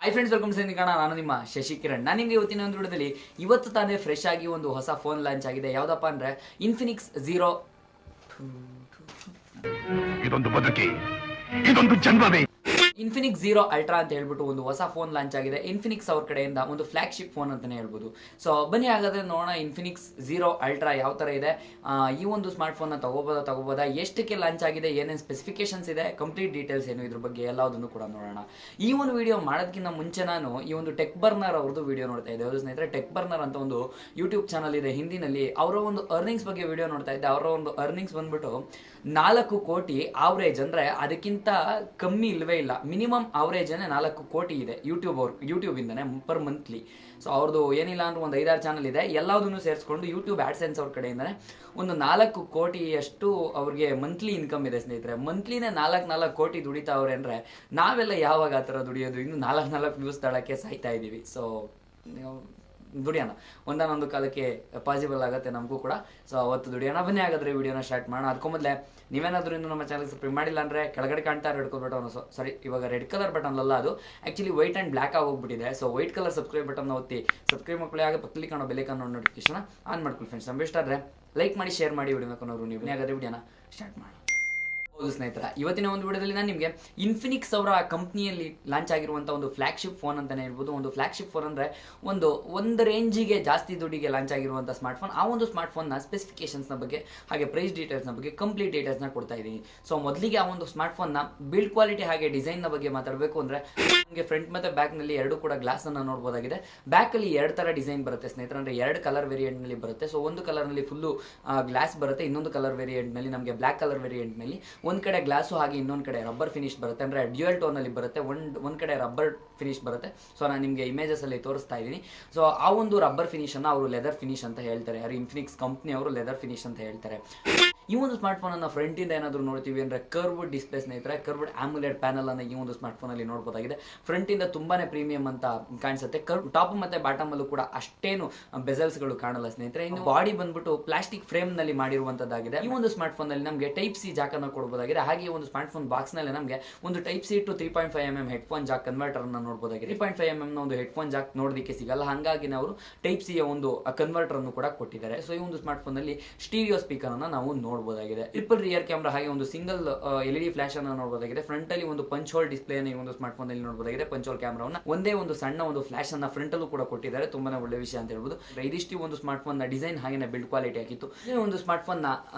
Hi friends, welcome to SENSE IN KANNADA. ನಾನು ನಿಮ್ಮ ಶಶಿ ಕಿರಣ್. ನಾನು ನಿಮಗೆ ಇವತ್ತಿನ ಒಂದು ವಿಡಿಯೋದಲ್ಲಿ ಇವತ್ತು ತಾನೇ ಫ್ರೆಶ್ ಆಗಿ ಒಂದು ಹೊಸ ಫೋನ್ ಲಾಂಚ್ ಆಗಿದೆ. ಯಾವುದಪ್ಪ ಅಂದ್ರೆ ಇನ್ಫಿನಿಕ್ಸ್ ಝೀರೋ ಇದೊಂದು ಬದುಕಿ ಇದೊಂದು ಜನ್ಮವೇ ಇನ್ಫಿನಿಕ್ಸ್ ಝೀರೋ ಅಲ್ಟ್ರಾ ಅಂತ ಹೇಳ್ಬಿಟ್ಟು ಒಂದು ಹೊಸ ಫೋನ್ ಲಾಂಚ್ ಆಗಿದೆ. ಇನ್ಫಿನಿಕ್ಸ್ ಅವ್ರ ಕಡೆಯಿಂದ ಒಂದು ಫ್ಲಾಗ್ಶಿಪ್ ಫೋನ್ ಅಂತಾನೆ ಹೇಳ್ಬೋದು. ಸೊ ಬನ್ನಿ ಹಾಗಾದ್ರೆ ನೋಡೋಣ ಇನ್ಫಿನಿಕ್ಸ್ ಝೀರೋ ಅಲ್ಟ್ರಾ ಯಾವ ತರ ಇದೆ, ಈ ಒಂದು ಸ್ಮಾರ್ಟ್ ಫೋನ್ ತಗೋಬೋದಾ, ಎಷ್ಟಕ್ಕೆ ಲಾಂಚ್ ಆಗಿದೆ, ಏನೇನು ಸ್ಪೆಸಿಫಿಕೇಶನ್ಸ್ ಇದೆ, ಕಂಪ್ಲೀಟ್ ಡೀಟೇಲ್ಸ್ ಏನು ಇದ್ರ ಬಗ್ಗೆ ಎಲ್ಲದನ್ನು ಕೂಡ ನೋಡೋಣ. ಈ ಒಂದು ವಿಡಿಯೋ ಮಾಡೋದಕ್ಕಿಂತ ಮುಂಚೆ ನಾನು ಈ ಒಂದು ಟೆಕ್ ಬರ್ನರ್ ಅವ್ರದ್ದು ವಿಡಿಯೋ ನೋಡ್ತಾ ಇದ್ದೆ. ಹೌದು ಸ್ನೇಹಿತರೆ, ಟೆಕ್ ಬರ್ನರ್ ಅಂತ ಒಂದು ಯೂಟ್ಯೂಬ್ ಚಾನಲ್ ಇದೆ ಹಿಂದಿನಲ್ಲಿ. ಅವರ ಒಂದು ಅರ್ನಿಂಗ್ಸ್ ಬಗ್ಗೆ ವಿಡಿಯೋ ನೋಡ್ತಾ ಇದ್ದೆ. ಅವರ ಒಂದು ಅರ್ನಿಂಗ್ಸ್ ಬಂದ್ಬಿಟ್ಟು 4 ಕೋಟಿ ಆವರೇಜ್, ಅಂದ್ರೆ ಅದಕ್ಕಿಂತ ಕಮ್ಮಿ ಇಲ್ವೇ ಇಲ್ಲ. ಮಿನಿಮಮ್ ಆವರೇಜ್ 4 ಕೋಟಿ ಇದೆ ಯೂಟ್ಯೂಬ್ ಇಂದಾನೆ ಪರ್ ಮಂತ್ಲಿ. ಸೊ ಅವ್ರದ್ದು ಏನಿಲ್ಲ ಅಂದ್ರೆ ಒಂದು 5-6 ಚಾನಲ್ ಇದೆ. ಎಲ್ಲದನ್ನು ಸೇರಿಸ್ಕೊಂಡು ಯೂಟ್ಯೂಬ್ ಆಡ್ಸೆನ್ಸ್ ಅವ್ರ ಕಡೆಯಿಂದಾನೆ ಒಂದು 4 ಕೋಟಿಯಷ್ಟು ಅವ್ರಿಗೆ ಮಂತ್ಲಿ ಇನ್ಕಮ್ ಇದೆ ಸ್ನೇಹಿತರೆ. ಮಂತ್ಲಿನೇ 4 ಕೋಟಿ ದುಡಿತಾವ್ರೆ ಅಂದ್ರೆ ನಾವೆಲ್ಲ ಯಾವಾಗ ಆ ಥರ ದುಡಿಯೋದು? ಇನ್ನು 4 ವ್ಯೂಸ್ ತಳಕ್ಕೆ ಸಾಯ್ತಾ ಇದ್ದೀವಿ. ಸೊ ದುಡಿಯೋಣ, ಒಂದಾನೊಂದು ಕಾಲಕ್ಕೆ ಪಾಸಿಬಲ್ ಆಗುತ್ತೆ ನಮಗೂ ಕೂಡ. ಸೊ ಅವತ್ತು ದುಡಿಯೋಣ. ಬನ್ನಿ ಹಾಗಾದ್ರೆ ವಿಡಿಯೋನ ಸ್ಟಾರ್ಟ್ ಮಾಡೋಣ. ಅದಕ್ಕೂ ಮೊದಲೇ ನೀವೇನಾದ್ರೂ ಇನ್ನು ನಮ್ಮ ಚಾನಲ್ ಸಬ್ಸ್ಕ್ರೈಬ್ ಮಾಡಿಲ್ಲ ಅಂದ್ರೆ ಕೆಳಗಡೆ ಕಾಣ್ತಾ ರೆಡ್ ಕಲರ್ ಬಟನ್, ಸಾರಿ ಇವಾಗ ರೆಡ್ ಕಲರ್ ಬಟನ್ ಅಲ್ಲ, ಅದು ಆಕ್ಚುಲಿ ವೈಟ್ ಅಂಡ್ ಬ್ಲಾಕ್ ಆಗೋಗ್ಬಿಟ್ಟಿದೆ. So white colour subscribe button ಒತ್ತಿ ಸಬ್ಸ್ಕ್ರೈಬ್ ಮಾಡ್ಕೊಳ್ಳಿ. ಆಗ ಪಕ್ಕದಲ್ಲಿ ಕಾಣೋ ಬೆಲ್ಲೈಕಾನ್ ನೋಟಿಫಿಕೇಶನ್ ಆನ್ ಮಾಡ್ಕೊಳ್ಳಿ ಫ್ರೆಂಡ್ಸ್. ನಮ್ಗೆ ಇಷ್ಟ ಆದರೆ ಲೈಕ್ ಮಾಡಿ, ಶೇರ್ ಮಾಡಿ ವಿಡಿಯೋ ನೋಡೋರು ನೀವು. ಹಾಗಾದ್ರೆ ವಿಡಿಯೋನ ಸ್ಟಾರ್ಟ್ ಮಾಡೋಣ. ಹೌದು ಸ್ನೇಹಿತರ, ಇವತ್ತಿನ ಒಂದು ವಿಡಿಯೋದಲ್ಲಿ ನಾನು ನಿಮಗೆ ಇನ್ಫಿನಿಕ್ಸ್ ಅವರ ಕಂಪ್ನಿಯಲ್ಲಿ ಲಾಂಚ್ ಆಗಿರುವಂಥ ಒಂದು ಫ್ಲಾಗ್ಶಿಪ್ ಫೋನ್ ಅಂತಾನೆ ಹೇಳ್ಬೋದು. ಒಂದು ಫ್ಲಾಗ್ಶಿಪ್ ಫೋನ್ ಅಂದರೆ ಒಂದು ರೇಂಜಿಗೆ ಜಾಸ್ತಿ ದುಡ್ಡಿಗೆ ಲಾಂಚ್ ಆಗಿರುವಂಥ ಸ್ಮಾರ್ಟ್ ಫೋನ್. ಆ ಒಂದು ಸ್ಮಾರ್ಟ್ ಫೋನ್ನ ಸ್ಪೆಸಿಫಿಕೇಶನ್ಸ್ನ ಬಗ್ಗೆ ಹಾಗೆ ಪ್ರೈಸ್ ಡೀಟೇಲ್ಸ್ನ ಬಗ್ಗೆ ಕಂಪ್ಲೀಟ್ ಡೀಟೇಲ್ಸ್ನ ಕೊಡ್ತಾ ಇದ್ದೀನಿ. ಸೊ ಮೊದಲಿಗೆ ಆ ಒಂದು ಸ್ಮಾರ್ಟ್ ಫೋನ್ನ ಬಿಲ್ಡ್ ಕ್ವಾಲಿಟಿ ಹಾಗೆ ಡಿಸೈನ್ನ ಬಗ್ಗೆ ಮಾತಾಡಬೇಕು ಅಂದರೆ ನಿಮಗೆ ಫ್ರಂಟ್ ಮತ್ತು ಬ್ಯಾಕ್ನಲ್ಲಿ ಎರಡು ಕೂಡ ಗ್ಲಾಸನ್ನು ನೋಡ್ಬೋದಾಗಿದೆ. ಬ್ಯಾಕಲ್ಲಿ 2 ಥರ ಡಿಸೈನ್ ಬರುತ್ತೆ ಸ್ನೇಹಿತರೆ, ಅಂದರೆ 2 ಕಲರ್ ವೇರಿಯಂಟ್ನಲ್ಲಿ ಬರುತ್ತೆ. ಸೊ ಒಂದು ಕಲರ್ನಲ್ಲಿ ಫುಲ್ಲು ಗ್ಲಾಸ್ ಬರುತ್ತೆ, ಇನ್ನೊಂದು ಕಲರ್ ವೇರಿಯಂಟ್ನಲ್ಲಿ ನಮಗೆ ಬ್ಲ್ಯಾಕ್ ಕಲರ್ ವೇರಿಯಂಟ್ನಲ್ಲಿ ಒಂದು ಕಡೆ ಗ್ಲಾಸು ಹಾಗೆ ಇನ್ನೊಂದು ಕಡೆ ರಬ್ಬರ್ ಫಿನಿಶ್ ಬರುತ್ತೆ, ಅಂದರೆ ಡ್ಯುಯಲ್ ಟೋನಲ್ಲಿ ಬರುತ್ತೆ. ಒಂದು ಕಡೆ ರಬ್ಬರ್ ಫಿನಿಶ್ ಬರುತ್ತೆ. ಸೊ ನಾನು ನಿಮಗೆ ಇಮೇಜಸ್ ಅಲ್ಲಿ ತೋರಿಸ್ತಾ ಇದ್ದೀನಿ. ಸೊ ಆ ಒಂದು ರಬ್ಬರ್ ಫಿನಿಶ್ ಅನ್ನು ಅವರು ಲೆದರ್ ಫಿನಿಶ್ ಅಂತ ಹೇಳ್ತಾರೆ. ಯಾರು ಇನ್ಫಿನಿಕ್ಸ್ ಕಂಪ್ನಿ ಅವರು ಲೆದರ್ ಫಿನಿಶ್ ಅಂತ ಹೇಳ್ತಾರೆ. ಈ ಒಂದು ಸ್ಮಾರ್ಟ್ ಫೋನ್ ಅನ್ನು ಫ್ರಂಟ್ ಇಂದ ಏನಾದರೂ ನೋಡ್ತೀವಿ ಅಂದ್ರೆ ಕರ್ವ್ಡ್ ಡಿಸ್ಪ್ಲೇ ಸ್ನೇಹಿತರೆ, ಕರ್ವ್ಡ್ ಆಮೋಲೆಡ್ ಪ್ಯಾನಲ್ ಅನ್ನು ಈ ಒಂದು ಸ್ಮಾರ್ಟ್ ಫೋನ್ ಅಲ್ಲಿ ನೋಡಬಹುದಾಗಿದೆ. ಫ್ರಂಟ್ ಇಂದ ತುಂಬಾನೇ ಪ್ರೀಮಿಯಂ ಅಂತ ಕಾಣಿಸುತ್ತೆ. ಟಾಪ್ ಮತ್ತೆ ಬಾಟಮ್ ಅಲ್ಲೂ ಕೂಡ ಅಷ್ಟೇನು ಬೆಸಲ್ಸ್ ಗಳು ಕಾಣಲ್ಲ ಸ್ನೇಹಿತರೆ. ಇನ್ನು ಬಾಡಿ ಬಂದ್ಬಿಟ್ಟು ಪ್ಲಾಸ್ಟಿಕ್ ಫ್ರೇಮ್ ನಲ್ಲಿ ಮಾಡಿರುವಂತದ್ದಾಗಿದೆ. ಈ ಒಂದು ಸ್ಮಾರ್ಟ್ ಫೋನ್ ಅಲ್ಲಿ ನಮಗೆ ಟೈಪ್ ಸಿ ಜಾಕ್ ಅನ್ನು ಕೊಡಬಹುದಾಗಿದೆ. ಹಾಗೆ ಒಂದು ಸ್ಮಾರ್ಟ್ ಫೋನ್ ಬಾಕ್ಸ್ ನಲ್ಲಿ ನಮಗೆ ಒಂದು type C to 3.5mm headphone jack converter ಅನ್ನು ನೋಡಬಹುದಾಗಿದೆ. 3.5mm ನ ಒಂದು ಹೆಡ್ಫೋನ್ ಜಾಕ್ ನೋಡೋದಕ್ಕೆ ಸಿಗಲ್ಲ, ಹಾಗಾಗಿ ಅವರು ಟೈಪ್ ಸಿ ಒಂದು ಕನ್ವರ್ಟರ್ ಅನ್ನು ಕೂಡ ಕೊಟ್ಟಿದ್ದಾರೆ. ಸೊ ಈ ಒಂದು ಸ್ಮಾರ್ಟ್ ಫೋನ್ ಅಲ್ಲಿ ಸ್ಟೀರಿಯೋ ಸ್ಪೀಕರ್ ಅನ್ನು ನಾವು ನೋಡಬಹುದಾಗಿದೆ. ಟ್ರಿಪಲ್ ರಿಯರ್ ಕ್ಯಾಮೆರಾ ಹಾಗೆ ಒಂದು ಸಿಂಗಲ್ LED ಫ್ಲಾಶ್ ಅನ್ನು ನೋಡಬಹುದಾಗಿದೆ. ಫ್ರಂಟ್ ಅಲ್ಲಿ ಒಂದು ಪಂಚ್ ಹೋಲ್ ಡಿಸ್ಪ್ಲೇ ಅನ್ನು ಈ ಒಂದು ಸ್ಮಾರ್ಟ್ ಫೋನ್ ಅಲ್ಲಿ ನೋಡಬಹುದಾಗಿದೆ. ಪಂಚ್ ಹೋಲ್ ಕ್ಯಾಮೆರಾವನ್ನ ಒಂದೇ ಒಂದು ಸಣ್ಣ ಒಂದು ಫ್ಲಾಶ್ ಅನ್ನ ಫ್ರಂಟ್ ಅಲ್ಲೂ ಕೂಡ ಕೊಟ್ಟಿದ್ದಾರೆ. ತುಂಬಾನೇ ಒಳ್ಳೆ ವಿಷಯ ಅಂತ ಹೇಳ್ಬೋದು. ಇದಿಷ್ಟು ಒಂದು ಸ್ಮಾರ್ಟ್ ಫೋನ್ ನ ಡಿಸೈನ್ ಹಾಗೆ ಬಿಲ್ಡ್ ಕ್ವಾಲಿಟಿ ಆಗಿತ್ತು. ಈ ಒಂದು ಸ್ಮಾರ್ಟ್ ಫೋನ್ ನ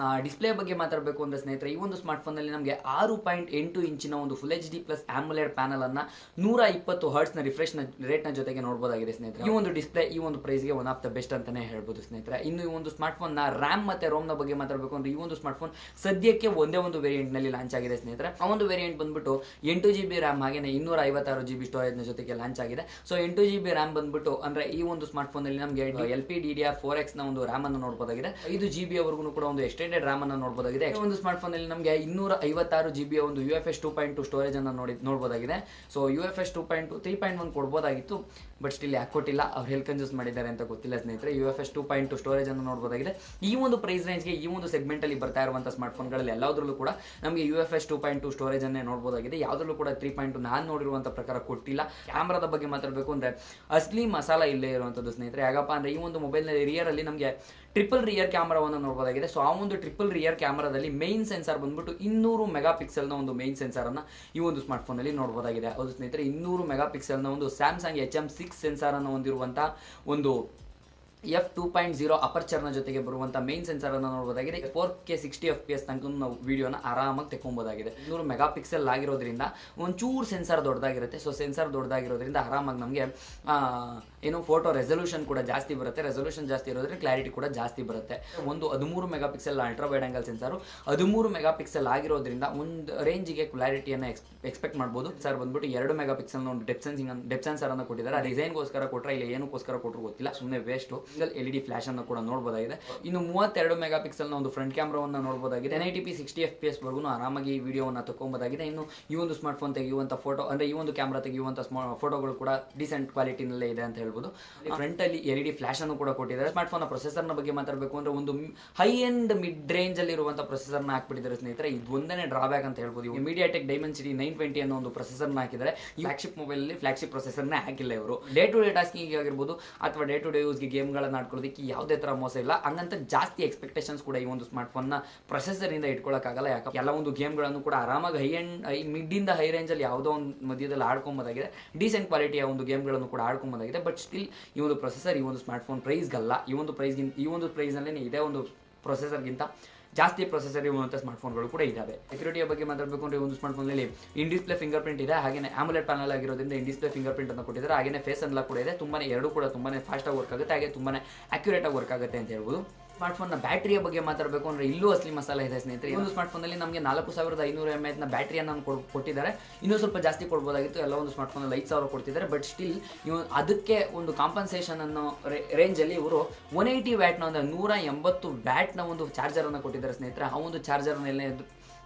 ಡಿಸ್ಪ್ಲೇ ಬಗ್ಗೆ ಮಾತಾಡಬೇಕು ಅಂದ್ರೆ ಸ್ನೇಹಿತರೆ, ಈ ಒಂದು ಸ್ಮಾರ್ಟ್ ಫೋನ್ ಅಲ್ಲಿ ನಮಗೆ 6.8 ಇಂಚಿನ ಒಂದು ಫುಲ್ HD ಪ್ಲಸ್ ಆಮೋಲೆಡ್ ಪ್ಯಾನಲ್ ಅನ್ನ 120 ಹರ್ಟ್ಸ್ ನ ರಿಫ್ರೆಶ್ ರೇಟ್ ನ ಜೊತೆಗೆ ನೋಡಬಹುದಾಗಿದೆ ಸ್ನೇಹಿತರೆ. ಈ ಒಂದು ಡಿಸ್ಪ್ಲೇ ಈ ಒಂದು ಪ್ರೈಸ್ ಗೆ ಒನ್ ಆಫ್ ದ ಬೆಸ್ಟ್ ಅಂತಾನೆ ಹೇಳ್ಬೋದು ಸ್ನೇಹಿತರೆ. ಇನ್ನು ಈ ಒಂದು ಸ್ಮಾರ್ಟ್ ಫೋನ್ ನ ರ್ಯಾಮ್ ಮತ್ತೆ ರೋಮ್ ನ ಬಗ್ಗೆ ಮಾತಾಡಬೇಕು ಅಂದ್ರೆ ಈ ಒಂದು ಸ್ಮಾರ್ಟ್ ಫೋನ್ ಸದ್ಯಕ್ಕೆ ಒಂದೇ ಒಂದು ವೇರಿಯಂಟ್ ನಲ್ಲಿ ಲಾಂಚ್ ಆಗಿದೆ ಸ್ನೇಹಿತರೆ. ಆ ಒಂದು ವೇರಿಯಂಟ್ ಬಂದ್ಬಿಟ್ಟು 8GB ರ್ಯಾಮ್ ಹಾಗೆ 256GB ಸ್ಟೋರೇಜ್ ನ ಜೊತೆಗೆ ಲಾಂಚ್ ಆಗಿದೆ. ಸೊ 8GB ರ್ಯಾಮ್ ಬಂದ್ಬಿಟ್ಟು ಅಂದ್ರೆ ಈ ಒಂದು ಸ್ಮಾರ್ಟ್ ಫೋನ್ ಅಲ್ಲಿ ನಮಗೆ LPddr4X ನ ಒಂದು ರ್ಯಾಮ್ ಅನ್ನು ನೋಡಬಹುದಾಗಿದೆ. 5GB ವರೆಗೂ ಕೂಡ ಒಂದು ಎಕ್ಸ್ಟೆಂಡೆಡ್ ರ್ಯಾಮ್ ಅನ್ನು ನೋಡಬಹುದಾಗಿದೆ. ಈ ಒಂದು ಸ್ಮಾರ್ಟ್ ಫೋನ್ ಅಲ್ಲಿ ನಮಗೆ 256GB ಒಂದು UFS 2.2 ಸ್ಟೋರೇಜ್ ಅನ್ನು ನೋಡಬಹುದಾಗಿದೆ. ಸೊ UFS 2.2 3.1 ಕೊಡಬಹುದಾಗಿತ್ತು, ಬಟ್ ಸ್ಟಿಲ್ ಯಾಕೆ ಕೊಟ್ಟಿಲ್ಲ, ಅವ್ರು ಹೆಲ್ ಕನ್ಫ್ಯೂಸ್ ಮಾಡಿದ್ದಾರೆ ಅಂತ ಗೊತ್ತಿಲ್ಲ ಸ್ನೇಹಿತರೆ. UFS 2.2 ಸ್ಟೋರೇಜ್ ಅನ್ನು ನೋಡಬಹುದಾಗಿದೆ. ಈ ಒಂದು ಪ್ರೈಸ್ ರೇಂಜ್ಗೆ ಈ ಒಂದು ಸೆಗ್ಮೆಂಟ್ ಅಲ್ಲಿ ಬರ್ತಾ ಇರುವಂತಹ ಸ್ಮಾರ್ಟ್ ಫೋನ್ಗಳಲ್ಲಿ ಎಲ್ಲದರಲ್ಲೂ ಕೂಡ ನಮಗೆ UFS 2.2 ಸ್ಟೋರೇಜ್ ಅನ್ನೇ ನೋಡಬಹುದಾಗಿದೆ. ಯಾವುದರಲ್ಲೂ ಕೂಡ 3.2 ನಾನು ನೋಡಿರುವಂತಹ ಪ್ರಕಾರ ಕೊಟ್ಟಿಲ್ಲ. ಕ್ಯಾಮ್ರಾದ ಬಗ್ಗೆ ಮಾತಾಡಬೇಕು ಅಂದ್ರೆ ಅಸ್ಲಿ ಮಸಾಲ ಇಲ್ಲೇ ಇರುವಂತದ್ದು ಸ್ನೇಹಿತರೆ. ಯಾಕಪ್ಪ ಅಂದ್ರೆ ಈ ಒಂದು ಮೊಬೈಲ್ ನಲ್ಲಿ ರಿಯರ್ ಅಲ್ಲಿ ನಮಗೆ ಟ್ರಿಪಲ್ ರಿಯರ್ ಕ್ಯಾಮ್ರಾವನ್ನು ನೋಡಬಹುದಾಗಿದೆ. ಸೊ ಆ ಒಂದು ಟ್ರಿಪಲ್ ರಿಯರ್ ಕ್ಯಾಮ್ರಾದಲ್ಲಿ ಮೇನ್ ಸೆನ್ಸಾರ್ ಬಂದ್ಬಿಟ್ಟು 200 ಮೆಗಾ ಪಿಕ್ಸೆಲ್ ನ ಒಂದು ಮೇನ್ ಸೆನ್ಸಾರ್ ಅನ್ನ ಈ ಒಂದು ಸ್ಮಾರ್ಟ್ ಫೋನ್ ಅಲ್ಲಿ ನೋಡಬಹುದಾಗಿದೆ. ಹೌದು ಸ್ನೇಹಿತರೆ, 200 ಮೆಗಾ ಪಿಕ್ಸೆಲ್ ನ ಒಂದು ಸ್ಯಾಮ್ಸಂಗ್ HM6 ಸೆನ್ಸಾರ್ ಅನ್ನು ಹೊಂದಿರುವಂತಹ ಒಂದು f2.0 ಅಪರ್ಚರ್ ನ ಜೊತೆಗೆ ಬರುವಂತಹ ಮೇನ್ ಸೆನ್ಸಾರ್ ಅನ್ನು ನೋಡಬಹುದಾಗಿದೆ. 4K 60 FPS ತನಕ ನಾವು ವಿಡಿಯೋನ ಆರಾಮಾಗಿ ತೆಕ್ಕೊಬಹುದಾಗಿದೆ. 200 ಮೆಗಾ ಪಿಕ್ಸೆಲ್ ಆಗಿರೋದ್ರಿಂದ ಒಂಚೂರು ಸೆನ್ಸಾರ್ ದೊಡ್ಡದಾಗಿರುತ್ತೆ. ಸೊ ಸೆನ್ಸಾರ್ ದೊಡ್ಡದಾಗಿರೋದ್ರಿಂದ ಆರಾಮಾಗಿ ನಮಗೆ ಏನು ಫೋಟೋ ರೆಸಲ್ಯೂಷನ್ ಕೂಡ ಜಾಸ್ತಿ ಬರುತ್ತೆ. ರೆಸಲ್ಯೂಷನ್ ಜಾಸ್ತಿ ಇರೋದ್ರಿಂದ ಕ್ಲಾರಿಟಿ ಕೂಡ ಜಾಸ್ತಿ ಬರುತ್ತೆ. ಒಂದು 13 mega pixel ultra wide angle sensor 13 mega pixel ಆಗಿರೋದ್ರಿಂದ ಒಂದು ರೇಂಜಿಗೆ ಕ್ಲಾರಿಟಿಯನ್ನು ಎಕ್ಸ್ಪೆಕ್ಟ್ ಮಾಡಬಹುದು. ಸರ್ ಬಂದ್ಬಿಟ್ಟು 2 ಮೆಗಾ ಪಿಕ್ಸೆಲ್ ಒಂದು ಡೆಪ್ ಸೆನ್ಸರ್ ಅನ್ನು ಕೊಟ್ಟಿದ್ದಾರೆ. ಡಿಸೈನ್ಗೋಸ್ಕರ ಕೊಟ್ಟರೆ ಇಲ್ಲ ಏನಕ್ಕೋಸ್ಕರ ಕೊಟ್ಟರು ಗೊತ್ತಿಲ್ಲ, ಸುಮ್ಮನೆ ವೇಸ್ಟ್. LED ಫ್ಲಾಶ್ ಅನ್ನು ಕೂಡ ನೋಡಬಹುದಾಗಿದೆ. ಇನ್ನು 32 ಮೆಗಾ ಪಿಕ್ಸೆಲ್ ನ ಒಂದು ಫ್ರಂಟ್ ಕ್ಯಾಮೆರಾವನ್ನು ನೋಡಬಹುದಾಗಿದೆ. 1080p 60 fps ವರೆಗೂ ಆರಾಮಾಗಿ ವಿಡಿಯೋವನ್ನು ತಗೊಳ್ಳಬಹುದಾಗಿದೆ. ಇನ್ನು ಈ ಒಂದು ಸ್ಮಾರ್ಟ್ ಫೋನ್ ತೆಗೆಯುವಂತ ಫೋಟೋ ಅಂದ್ರೆ ಈ ಒಂದು ಕ್ಯಾಮೆರಾ ತೆಗೆಯುವಂತ ಫೋಟೋಗಳು ಕೂಡ ಡಿಸೆಂಟ್ ಕ್ವಾಲಿಟಿನಲ್ಲೇ ಇದೆ ಅಂತ ಹೇಳ್ಬೋದು. ಫ್ರಂಟ್ ಅಲ್ಲಿ LED ಫ್ಲಾಶ್ ಅನ್ನು ಕೂಡ ಕೊಟ್ಟಿದ್ದಾರೆ. ಸ್ಮಾರ್ಟ್ ಫೋನ್ ನ ಪ್ರೊಸೆಸರ್ ನ ಬಗ್ಗೆ ಮಾತಾಡಬೇಕು ಅಂದ್ರೆ ಒಂದು ಹೈ ಎಂಡ್ ಮಿಡ್ ರೇಂಜ್ ಅಲ್ಲಿ ಇರುವಂತಹ ಪ್ರೊಸೆಸರ್ ನ ಹಾಕ್ಬಿಟ್ಟಿದ್ದಾರೆ ಸ್ನೇಹಿತರೆ. ಇದು ಒಂದೇ ಡ್ರಾಬ್ಯಾಕ್ ಅಂತ ಹೇಳ್ಬೋದು. MediaTek Dimensity 920 ಅನ್ನೋ ಒಂದು ಪ್ರೊಸೆಸರ್ ನ ಹಾಕಿದ್ದಾರೆ. ಈ ಫ್ಲಾಗ್ಶಿಪ್ ಮೊಬೈಲ್ ಅಲ್ಲಿ ಫ್ಲಾಗ್ಶಿಪ್ ಪ್ರೊಸೆಸರ್ ನ ಹಾಕಿಲ್ಲ ಇವರು. ಡೇ ಟು ಡೇ ಟಾಸ್ಕಿಂಗ್ ಆಗಿರ್ಬೋದು ಅಥವಾ ಡೇ ಟು ಡೇ ಯೂಸ್ ಗೆ ಗೇಮ್ ಗಳನ್ನ ಆಡ್ಕೊಳ್ಳೋದಕ್ಕೆ ಯಾವುದೇ ತರ ಮೋಸ ಇಲ್ಲ. ಹಂಗಂತ ಜಾಸ್ತಿ ಎಕ್ಸ್ಪೆಕ್ಟೇಷನ್ಸ್ ಕೂಡ ಈ ಒಂದು ಸ್ಮಾರ್ಟ್ ಫೋನ್ ನ ಪ್ರೊಸೆಸರ್ ಇಂದ ಇಟ್ಕೊಳ್ಳೋಕ್ಕಾಗಲ್ಲ. ಯಾಕಂದ್ರೆ ಎಲ್ಲ ಒಂದು ಗೇಮ್ ಗಳನ್ನು ಕೂಡ ಆರಾಮಾಗಿ ಮಿಡ್ ಇಂದ ಹೈ ರೇಂಜ್ ಅಲ್ಲಿ ಯಾವುದೋ ಒಂದು ಮಧ್ಯದಲ್ಲಿ ಆಡ್ಕೊಂಬೋದಾಗಿದೆ. ಡೀಸೆಂಟ್ ಕ್ವಾಲಿಟಿಯ ಒಂದು ಗೇಮ್ ಗಳನ್ನು ಕೂಡ ಆಡ್ಕೊಂಬೋದಾಗಿದೆ. ಬಟ್ ಸ್ಟಿಲ್ ಈ ಒಂದು ಪ್ರೊಸೆಸರ್ ಈ ಒಂದು ಸ್ಮಾರ್ಟ್ ಫೋನ್ ಪ್ರೈಸ್ಗಲ್ಲ. ಈ ಒಂದು ಪ್ರೈಸ್ ನಲ್ಲಿ ಇದೇ ಒಂದು ಪ್ರೊಸೆಸರ್ಗಿಂತ ಜಾಸ್ತಿ ಪ್ರೊಸೆಸರ್ ಇರುವಂತಹ ಸ್ಮಾರ್ಟ್ ಫೋನ್ಗಳು ಕೂಡ ಇದಾವೆ. ಸೆಕ್ಯೂರಿಟಿಯ ಬಗ್ಗೆ ಮಾತಾಡಬೇಕು ಅಂದ್ರೆ ಒಂದು ಸ್ಮಾರ್ಟ್ ಫೋನ್ ನಲ್ಲಿ ಇನ್ ಡಿಸ್ಪ್ಲೇ ಫಿಂಗರ್ ಪ್ರಿಂಟ್ ಇದೆ. ಹಾಗೆ AMOLED ಪ್ಯಾನಲ್ ಆಗಿರೋದ್ರಿಂದ ಇನ್ ಡಿಸ್ಪ್ಲೇ ಫಿಂಗರ್ ಪ್ರಿಂಟ್ ಅನ್ನು ಕೊಟ್ಟಿದ್ದಾರೆ. ಹಾಗೆ ಫೇಸ್ ಅನ್ಲಾಕ್ ಕೂಡ ಇದೆ. ಎರಡೂ ಕೂಡ ತುಂಬಾನೇ ಫಾಸ್ಟ್ ಆಗಿ ವರ್ಕ್ ಆಗುತ್ತೆ. ಹಾಗೆ ತುಂಬಾನೇ ಅಕ್ಯುರೇಟ್ ಆಗಿ ವರ್ಕ್ ಆಗುತ್ತೆ ಅಂತ ಹೇಳ್ಬೋದು. ಸ್ಮಾರ್ಟ್ ಫೋನ್ ನ ಬ್ಯಾಟರಿಯ ಬಗ್ಗೆ ಮಾತಾಡಬೇಕು ಅಂದ್ರೆ ಇಲ್ಲೂ ಅಸಲಿ ಮಸಾಲ ಇದೆ ಸ್ನೇಹಿತರೆ. ಈ ಒಂದು ಸ್ಮಾರ್ಟ್ ಫೋನ್ ನಲ್ಲಿ ನಮಗೆ 4500 mAh ನ ಬ್ಯಾಟರಿಯನ್ನು ಕೊಟ್ಟಿದ್ದಾರೆ. ಇನ್ನೂ ಸ್ವಲ್ಪ ಜಾಸ್ತಿ ಕೊಡಬಹುದಾಗಿತ್ತು. ಎಲ್ಲ ಒಂದು ಸ್ಮಾರ್ಟ್ ಫೋನ್ ಅಲ್ಲಿ 5000 ಕೊಡ್ತಿದ್ದಾರೆ. ಬಟ್ ಸ್ಟಿಲ್ ಅದಕ್ಕೆ ಒಂದು ಕಾಂಪನ್ಸೇಷನ್ ಅನ್ನೋ ರೇಂಜ್ ಅಲ್ಲಿ ಇವರು 180 ವ್ಯಾಟ್ ನ 180 ವ್ಯಾಟ್ ನ ಒಂದು ಚಾರ್ಜರ್ ಅನ್ನು ಕೊಟ್ಟಿದ್ದಾರೆ ಸ್ನೇಹಿತರೆ. ಆ ಒಂದು ಚಾರ್ಜರ್ ಮೇಲೆ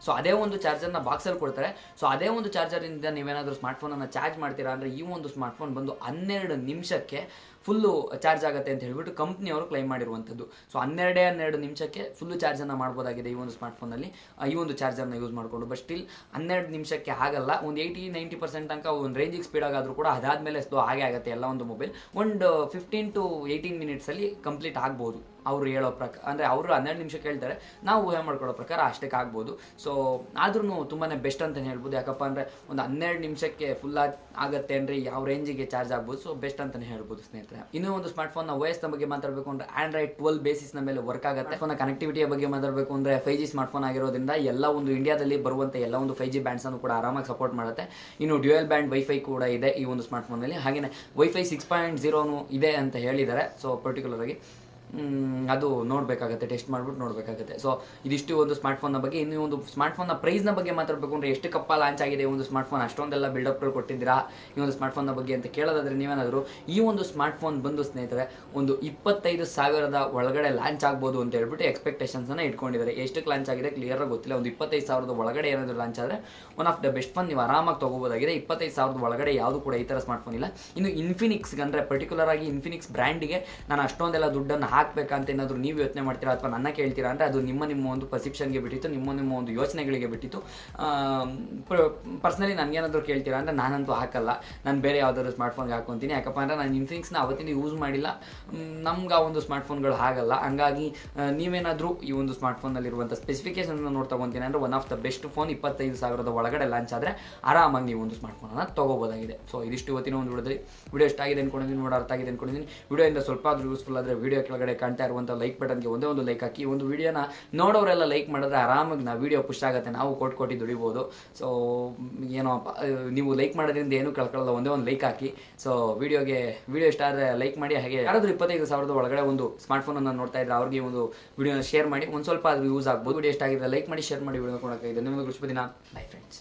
ಸೊ ಅದೇ ಒಂದು ಚಾರ್ಜರ್ನ ಬಾಕ್ಸಲ್ಲಿ ಕೊಡ್ತಾರೆ. ಸೊ ಅದೇ ಒಂದು ಚಾರ್ಜರಿಂದ ನೀವೇನಾದರೂ ಸ್ಮಾರ್ಟ್ ಫೋನನ್ನು ಚಾರ್ಜ್ ಮಾಡ್ತೀರಾ ಅಂದರೆ ಈ ಒಂದು ಸ್ಮಾರ್ಟ್ ಫೋನ್ ಬಂದು 12 ನಿಮಿಷಕ್ಕೆ ಫುಲ್ಲು ಚಾರ್ಜ್ ಆಗುತ್ತೆ ಅಂತ ಹೇಳ್ಬಿಟ್ಟು ಕಂಪ್ನಿಯವರು ಕ್ಲೈಮ್ ಮಾಡಿರುವಂಥದ್ದು. ಸೊ 12 ನಿಮಿಷಕ್ಕೆ ಫುಲ್ಲು ಚಾರ್ಜನ್ನು ಮಾಡ್ಬೋದಾಗಿದೆ ಈ ಒಂದು ಸ್ಮಾರ್ಟ್ ಫೋನಲ್ಲಿ ಈ ಒಂದು ಚಾರ್ಜರ್ನ ಯೂಸ್ ಮಾಡಿಕೊಂಡು. ಬಟ್ ಸ್ಟಿಲ್ 12 ನಿಮಿಷಕ್ಕೆ ಆಗಲ್ಲ. ಒಂದು 80-90% ತನಕ ಒಂದು ರೇಂಜಿಗೆ ಸ್ಪೀಡ್ ಆಗಾದರೂ ಕೂಡ ಅದಾದಮೇಲೆ ಸ್ಲೋ ಆಗೇ ಆಗುತ್ತೆ ಎಲ್ಲ ಒಂದು ಮೊಬೈಲ್. ಒಂದು 15 to 18 ಮಿನಿಟ್ಸಲ್ಲಿ ಕಂಪ್ಲೀಟ್ ಆಗ್ಬೋದು ಅವರು ಹೇಳೋ ಪ್ರಕಾರ. ಅಂದರೆ ಅವರು 12 ನಿಮಿಷಕ್ಕೆ ಹೇಳ್ತಾರೆ, ನಾವು ಊಹೆ ಮಾಡ್ಕೊಳ್ಳೋ ಪ್ರಕಾರ ಅಷ್ಟಕ್ಕೆ ಆಗ್ಬೋದು. ಸೊ ಆದ್ರೂ ತುಂಬಾ ಬೆಸ್ಟ್ ಅಂತಲೇ ಹೇಳ್ಬೋದು. ಯಾಕಪ್ಪ ಅಂದರೆ ಒಂದು 12 ನಿಮಿಷಕ್ಕೆ ಫುಲ್ ಆಗುತ್ತೆ ಅಂದರೆ ಯಾವ ರೇಂಜಿಗೆ ಚಾರ್ಜ್ ಆಗ್ಬೋದು. ಸೊ ಬೆಸ್ಟ್ ಅಂತಲೇ ಹೇಳ್ಬೋದು ಸ್ನೇಹಿತರೆ. ಇನ್ನೂ ಒಂದು ಸ್ಮಾರ್ಟ್ ಫೋನ್ನ OS ನ ಬಗ್ಗೆ ಮಾತಾಡಬೇಕು ಅಂದರೆ Android 12 ಬೇಸಿಸ್ನ ಮೇಲೆ ವರ್ಕ್ ಆಗುತ್ತೆ. ಫೋನ್ನ ಕನೆಕ್ಟಿವಿಟಿಯ ಬಗ್ಗೆ ಮಾತಾಡಬೇಕು ಅಂದರೆ 5G ಸ್ಮಾರ್ಟ್ ಫೋನ್ ಆಗಿರೋದ್ರಿಂದ ಎಲ್ಲ ಒಂದು ಇಂಡಿಯಾದಲ್ಲಿ ಬರುವಂಥ ಎಲ್ಲ ಒಂದು 5G ಬ್ಯಾಂಡ್ಸ್ ಅನ್ನು ಕೂಡ ಆರಾಮಾಗಿ ಸಪೋರ್ಟ್ ಮಾಡುತ್ತೆ. ಇನ್ನು ಡ್ಯುಯಲ್ ಬ್ಯಾಂಡ್ ವೈಫೈ ಕೂಡ ಇದೆ ಈ ಒಂದು ಸ್ಮಾರ್ಟ್ ಫೋನಲ್ಲಿ. ಹಾಗೆಯೇ ವೈಫೈ 6.0 ಇದೆ ಅಂತ ಹೇಳಿದ್ದಾರೆ. ಸೊ ಪರ್ಟಿಕ್ಯುಲರ್ ಆಗಿ ಅದು ನೋಡಬೇಕಾಗುತ್ತೆ, ಟೆಸ್ಟ್ ಮಾಡಿಬಿಟ್ಟು ನೋಡಬೇಕಾಗುತ್ತೆ. ಸೊ ಇದಿಷ್ಟು ಒಂದು ಸ್ಮಾರ್ಟ್ ಫೋನ್ನ ಬಗ್ಗೆ. ಇನ್ನು ಒಂದು ಸ್ಮಾರ್ಟ್ ಫೋನ್ನ ಪ್ರೈಸ್ನ ಬಗ್ಗೆ ಮಾತಾಡಬೇಕು ಅಂದರೆ ಎಷ್ಟು ಕಪ್ಪ ಲಾಂಚ್ ಆಗಿದೆ ಈ ಒಂದು ಸ್ಮಾರ್ಟ್ ಫೋನ್, ಅಷ್ಟೊಂದೆಲ್ಲ ಬಿಲ್ಡಪ್ಗಳು ಕೊಟ್ಟಿದ್ದೀರಾ ಈ ಒಂದು ಸ್ಮಾರ್ಟ್ ಫೋನ್ನ ಬಗ್ಗೆ ಅಂತ ಕೇಳೋದಾದ್ರೆ ನೀವೇನಾದರೂ ಈ ಒಂದು ಸ್ಮಾರ್ಟ್ ಫೋನ್ ಬಂದು ಸ್ನೇಹಿತರೆ ಒಂದು 25,000 ಒಳಗಡೆ ಲಾಂಚ್ ಆಗ್ಬೋದು ಅಂತ ಹೇಳ್ಬಿಟ್ಟು ಎಕ್ಸ್ಪೆಕ್ಟೇಷನ್ಸನ್ನು ಇಟ್ಕೊಂಡಿದ್ದಾರೆ. ಎಷ್ಟಕ್ಕೆ ಲಾಂಚ್ ಆಗಿದೆ ಕ್ಲಿಯರ್ ಆಗಿ ಗೊತ್ತಿಲ್ಲ. ಒಂದು 25,000 ಒಳಗಡೆ ಏನಾದರೂ ಲಾಂಚ್ ಆದರೆ one of the best phone ನೀವು ಆರಾಮಾಗಿ ತೊಗೋಬೋದಾಗಿದೆ. 25,000 ಒಳಗಡೆ ಯಾವುದು ಕೂಡ ಈ ಥರ ಸ್ಮಾರ್ಟ್ ಫೋನ್ ಇಲ್ಲ. ಇನ್ನು ಇನ್ಫಿನಿಕ್ಸ್ಗೆ ಅಂದರೆ ಪರ್ಟಿಕ್ಯುಲರ್ ಆಗಿ ಇನ್ಫಿನಿಕ್ಸ್ ಬ್ರ್ಯಾಂಡಿಗೆ ನಾನು ಅಷ್ಟೊಂದೆಲ್ಲ ದುಡ್ಡನ್ನು ಹಾಕಬೇಕಂತ ಏನಾದರೂ ನೀವು ಯೋಚನೆ ಮಾಡ್ತೀರಾ ಅಥವಾ ನನ್ನ ಕೇಳ್ತೀರಾ ಅಂದರೆ ಅದು ನಿಮ್ಮ ಒಂದು ಪರ್ಸೆಪ್ಷನ್ಗೆ ಬಿಟ್ಟಿತ್ತು, ನಿಮ್ಮ ಒಂದು ಯೋಚನೆಗಳಿಗೆ ಬಿಟ್ಟಿತ್ತು. ಪರ್ಸ್ನಲಿ ನನಗೇನಾದರೂ ಕೇಳ್ತೀರಾ ಅಂದರೆ ನಾನಂತೂ ಹಾಕಲ್ಲ. ನಾನು ಬೇರೆ ಯಾವುದಾದ್ರು ಸ್ಮಾರ್ಟ್ ಫೋನ್ಗೆ ಹಾಕೊತೀನಿ. ಯಾಕಪ್ಪ ಅಂದರೆ ನಾನು ಇನ್ಫಿನಿಕ್ಸ್ನ ಅವತ್ತಿನ ಯೂಸ್ ಮಾಡಿಲ್ಲ. ನಮ್ಗೆ ಆ ಒಂದು ಸ್ಮಾರ್ಟ್ ಫೋನ್ಗಳು ಆಗಲ್ಲ. ಹಂಗಾಗಿ ನೀವೇನಾದರೂ ಈ ಒಂದು ಸ್ಮಾರ್ಟ್ ಫೋನಲ್ಲಿರುವಂಥ ಸ್ಪೆಸಿಫಿಕೇಶನ್ ನೋಡಿ ತೊಗೊತೀನಿ ಅಂದರೆ one of the best phone 25,000 ಒಳಗಡೆ ಲಾಂಚ್ ಆದರೆ ಆರಾಮಾಗಿ ನೀವು ಒಂದು ಸ್ಮಾರ್ಟ್ ಫೋನನ್ನು ತೊಗೋಬೋದಾಗಿದೆ. ಸೊ ಇದಿಷ್ಟು ಇವತ್ತಿನ ಒಂದು ವಿಡಿಯೋ ಇಷ್ಟ ಆಗಿದೆ ಅನ್ಕೊಂಡಿದ್ದೀನಿ, ನೋಡಿ ಅರ್ಥ ಆಗಿದೆ ಅನ್ಕೊಂಡಿದ್ದೀನಿ. ವಿಡಿಯೋಯಿಂದ ಸ್ವಲ್ಪ ಆದರೂ ಯೂಸ್ಫುಲ್ ಆದರೆ ವಿಡಿಯೋ ಕೆಳಗಡೆ ಕಾಣ್ತಾ ಇರುವಂಥ ಲೈಕ್ ಬಟನ್ಗೆ ಒಂದೇ ಒಂದು ಲೈಕ್ ಹಾಕಿ. ಒಂದು ವಿಡಿಯೋನ ನೋಡೋರೆಲ್ಲ ಲೈಕ್ ಮಾಡಿದ್ರೆ ಆರಾಮಾಗಿ ನಾವು ವಿಡಿಯೋ ಪುಷ್ ಆಗುತ್ತೆ, ನಾವು ಕೊಟ್ಟು ದುಡಿಬೋದು. ಸೊ ಏನೋ ನೀವು ಲೈಕ್ ಮಾಡೋದ್ರಿಂದ ಏನೂ ಕಳ್ಕೊಳ್ಳಲ್ಲ, ಒಂದೇ ಒಂದು ಲೈಕ್ ಹಾಕಿ. ಸೊ ವಿಡಿಯೋ ಇಷ್ಟ ಆದರೆ ಲೈಕ್ ಮಾಡಿ. ಹಾಗೆ ಯಾರಾದರೂ 25,000 ಒಳಗಡೆ ಒಂದು ಸ್ಮಾರ್ಟ್ ಫೋನನ್ನು ನೋಡ್ತಾ ಇದ್ರೆ ಅವ್ರಿಗೆ ಒಂದು ವಿಡಿಯೋನ ಶೇರ್ ಮಾಡಿ, ಒಂದು ಸ್ವಲ್ಪ ಅದು ಯೂಸ್ ಆಗ್ಬೋದು. ವಿಡಿಯೋ ಇಷ್ಟ ಆಗಿದ್ರೆ ಲೈಕ್ ಮಾಡಿ, ಶೇರ್ ಮಾಡಿ, ವಿಡಿಯೋ ಕೊಡೋಕ್ಕಾಗಿದೆ. ನಿಮಗೆ ದಿನ ಬೈ ಫ್ರೆಂಡ್ಸ್.